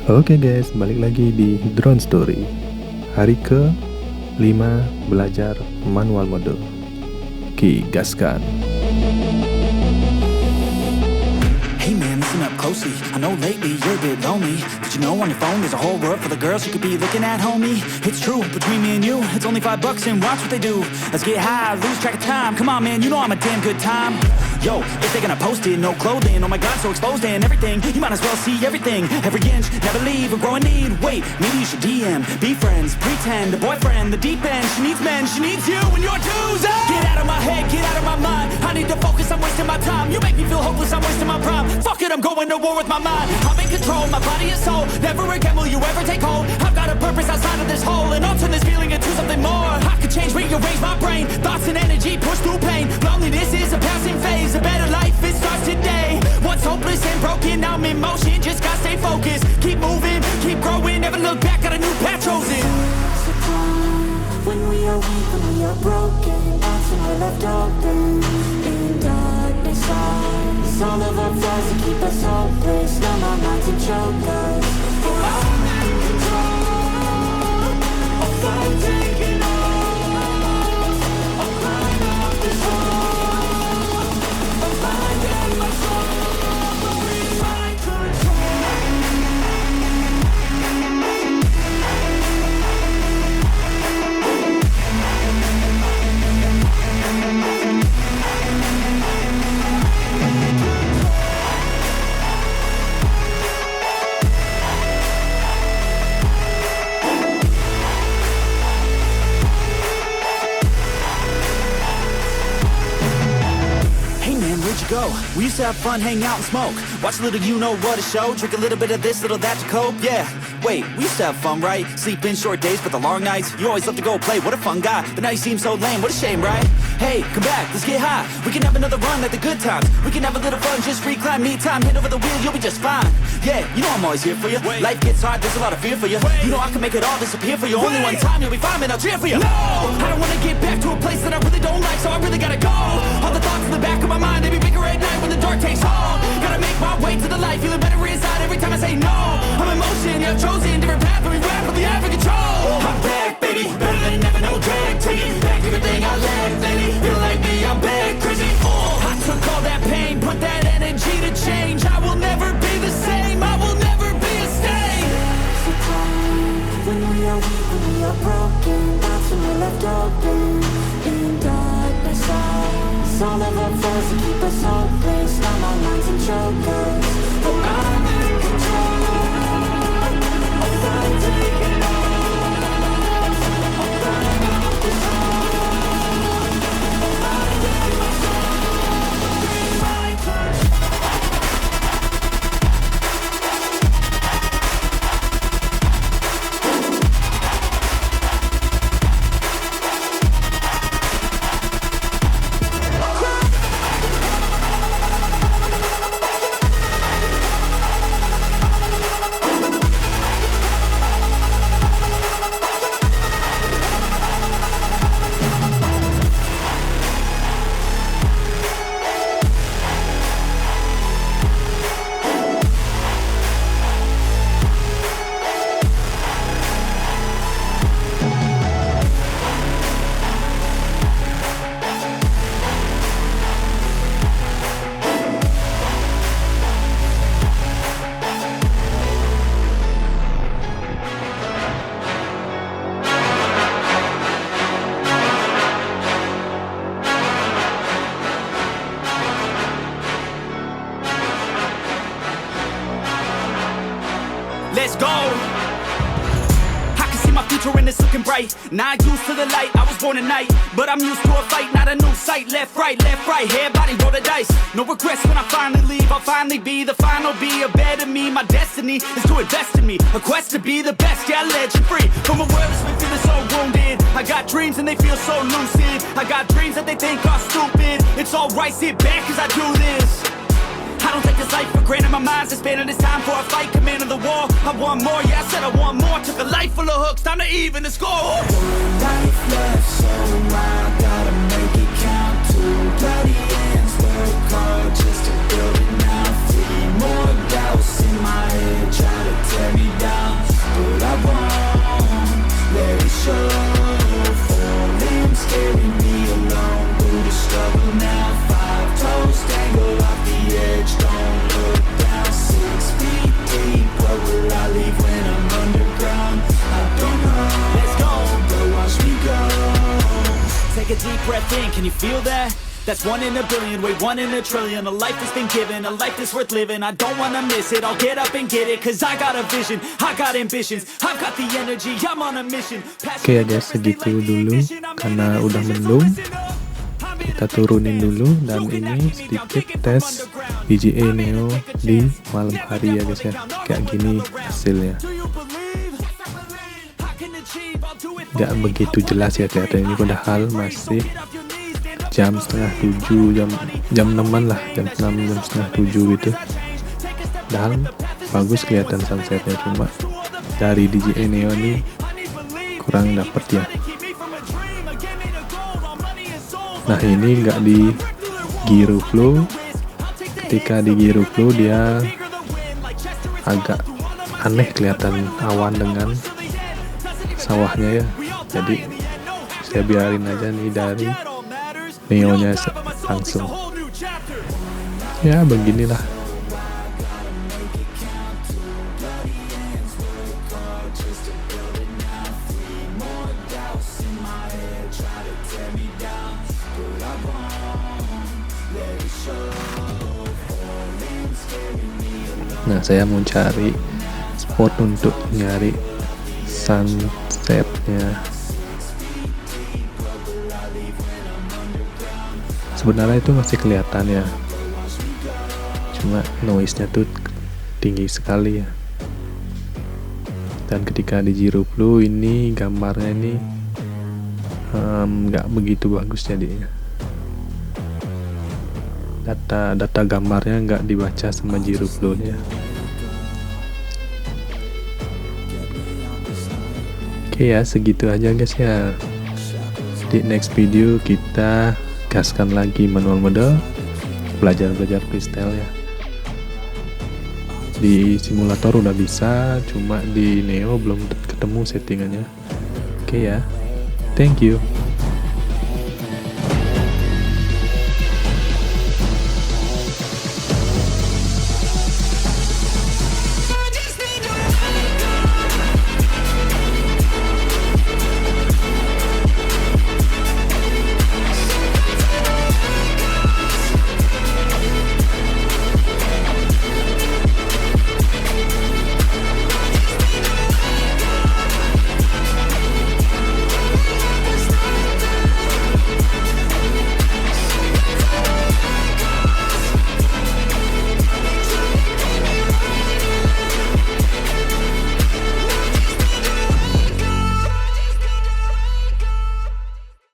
Oke guys, balik lagi di Drone Story. Hari ke-5 belajar manual mode. Ki gaskan. Hey man, listen up closely. I know lately you're a bit lonely, but you know on your phone there's a whole world full of girls you could be looking at, homie. It's true, between me and you, it's only $5 and watch what they do. Let's get high, lose track of time. Come on man, you know I'm a damn good time. Yo, if they're gonna post it, no clothing, oh my god, so exposed and everything. You might as well see everything, every inch, never leave or grow a need. Wait, maybe you should DM, be friends, pretend, a boyfriend, the deep end. She needs men, she needs you and your twos. Get out of my head, get out of my mind. I need to focus, I'm wasting my time. You make me feel hopeless, I'm wasting my prime. Fuck it, I'm going to war with my mind. I'm in control, my body and soul. Never again will you ever take hold. I've got a purpose outside of this hole, and I'll turn this feeling into something more. I could change, rearrange my brain. Thoughts and energy push through pain. Loneliness is a passing phase. A better life, it starts today. What's hopeless and broken, I'm in motion. Just gotta stay focused. Keep moving, keep growing. Never look back, got a new path chosen. There's a time when we are weak, when we are broken. That's when we're left open. In darkness hides all of our flaws that keep us hopeless. Numb our minds and choke us. I'm in control of life taking off. I'll climb out this hole. My mind and my soul in my control. Go. We used to have fun, hang out and smoke. Watch a little you know what a show. Drink a little bit of this, little that to cope. Yeah, wait, we used to have fun, right? Sleep in short days, but the long nights. You always love to go play, what a fun guy. But now you seem so lame, what a shame, right? Hey, come back, let's get high. We can have another run like the good times. We can have a little fun, just recline, me time. Hit over the wheel, you'll be just fine. Yeah, you know I'm always here for you. Life gets hard, there's a lot of fear for you. You know I can make it all disappear for you. Only one time, you'll be fine, man, I'll cheer for you. No, I don't wanna get back to a place that I really don't like, so I really gotta go. All the thoughts in the back of my mind, they be bigger at night when the dark takes hold. Gotta make my way to the light, feeling better inside every time I say no. I'm in motion, yeah, I've chosen different path, but we rap with the average control. I'm back, baby, better than ever, no drag. Taking back everything I lacked lately. Feel like me, I'm back, crazy. I took all that pain, put that energy to change. I will never be the same, I will never be a stain. There's a time when we are weak, when we are broken. That's when we're left open. In darkness hides all of our flaws that keep us hopeless. Numb our minds and choke us. But I'm in control of life taking off. I'll climb out this hole. My mind and my soul in my control. Let's go. I can see my future and it's looking bright. Not used to the light, I was born at night. But I'm used to a fight, not a new sight. Left, right, head, body, roll the dice. No regrets when I finally leave. I'll finally be the final, be a better me. My destiny is to invest in me. A quest to be the best, yeah, I'll let you free. From a world that's been feeling so wounded. I got dreams and they feel so lucid. I got dreams that they think are stupid. It's alright, sit back cause I do this. I don't take this life for granted, my mind's expanding. It's time for a fight, command of the war. I want more, yeah, I said I want more. Took a life full of hooks, time to even the score. One life left, so I gotta make it count. Two bloody ends, work hard just to build it now. Three more doubts in my head, try to tear me down. deep breath in, can you feel that? That's 1 in a billion, wait 1 in a trillion. A life that's been given, a life that's worth living. I don't wanna miss it, I'll get up and get it. Cause I got a vision, I got ambitions, I've got the energy, I'm on a mission. Oke ya guys, segitu dulu karena udah mendung. Kita turunin dulu, dan ini sedikit tes DJI Neo di malam hari ya guys ya. Kayak gini hasilnya. Gak begitu jelas ya kelihatan ini, padahal masih jam setengah 7, jam 6-an lah, jam 6, jam setengah 7 gitu. Padahal bagus kelihatan sunsetnya, cuma dari DJI Neo ini kurang dapet ya. Nah ini nggak di gyro flow. Ketika di gyro flow dia agak aneh kelihatan awan dengan sawahnya ya. Jadi saya biarin aja nih dari Neo-nya langsung. Ya beginilah. Nah saya mau cari spot untuk nyari sunsetnya. Sebenarnya itu masih kelihatan ya, cuma noise-nya tuh tinggi sekali ya. Dan ketika di gyro flow ini gambarnya ini nggak begitu bagus jadinya. Data gambarnya nggak dibaca sama gyro flow-nya. Oke ya, segitu aja guys ya. Di next video kita gaskan lagi manual mode, belajar freestyle ya. Di simulator udah bisa, cuma di Neo belum ketemu settingannya. Oke ya, thank you.